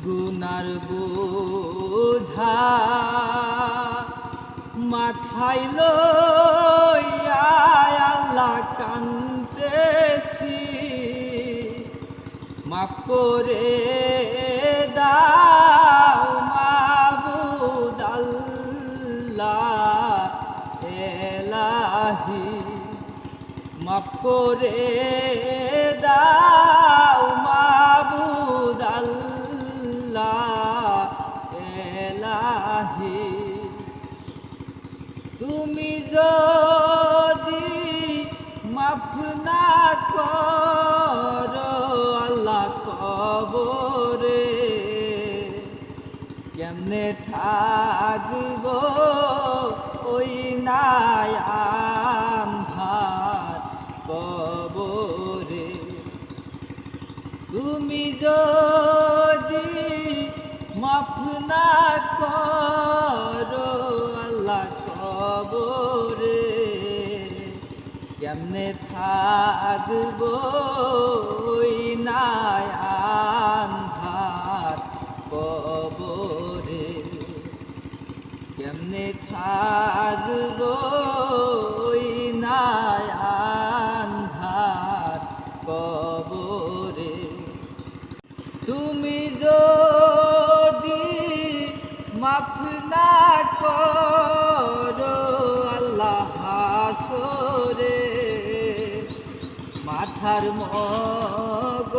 গুনার বোঝা মাথায় লইয়া আল্লাহ কান্দেছি, মাফ করে দাও মাবুদ আল্লাহ এলাহি, মাফ করে দাও মাবুদ আল্লাহ এলাহি। তুমি যদি মাফ না করো আল্লাহ কবরে কেমনে থাকব ওই আন্ধার কবরে। তুমি যদি মাফ না করো আল্লাহ কবরে কেমনে থাকব ওই আন্ধার কবরে, কেমনে থাকব ওই আন্ধার কবরে। তুমি যদি মাফ না করো আল্লাহ হাসরে মাথার মগজ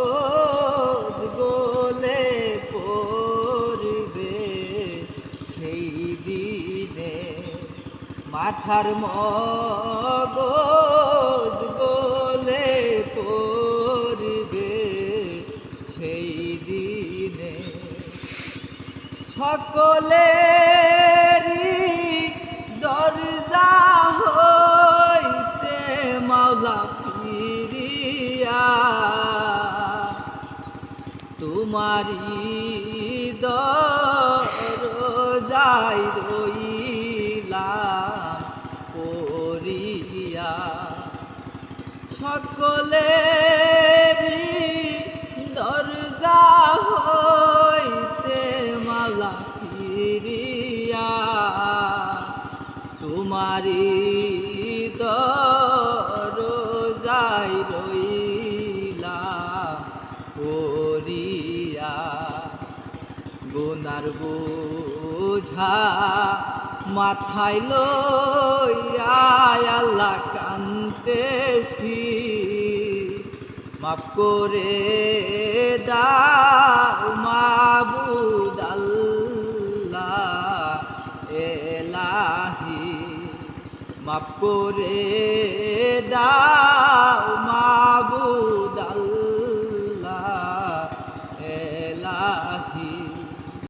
গলে পড়বে সেই দিনে, মাথার মগজ গলে পড়বে সেই দিনে। সকলেরই দরজা হইতে মাওলা ফিরিয়া তোমারি দরজায় রইলাম পড়িয়া। সকলেরই দরজা হইতে মাওলা ফিরিয়া তোমারি দরজায় রইলাম পড়িয়া। গুনার বোঝা মাথায় লইয়া আল্লাহ কান্দেছি, মাফ করে দাও মাবুদ আল্লাহ এলাহি, মাফ করে দাও মাবুদ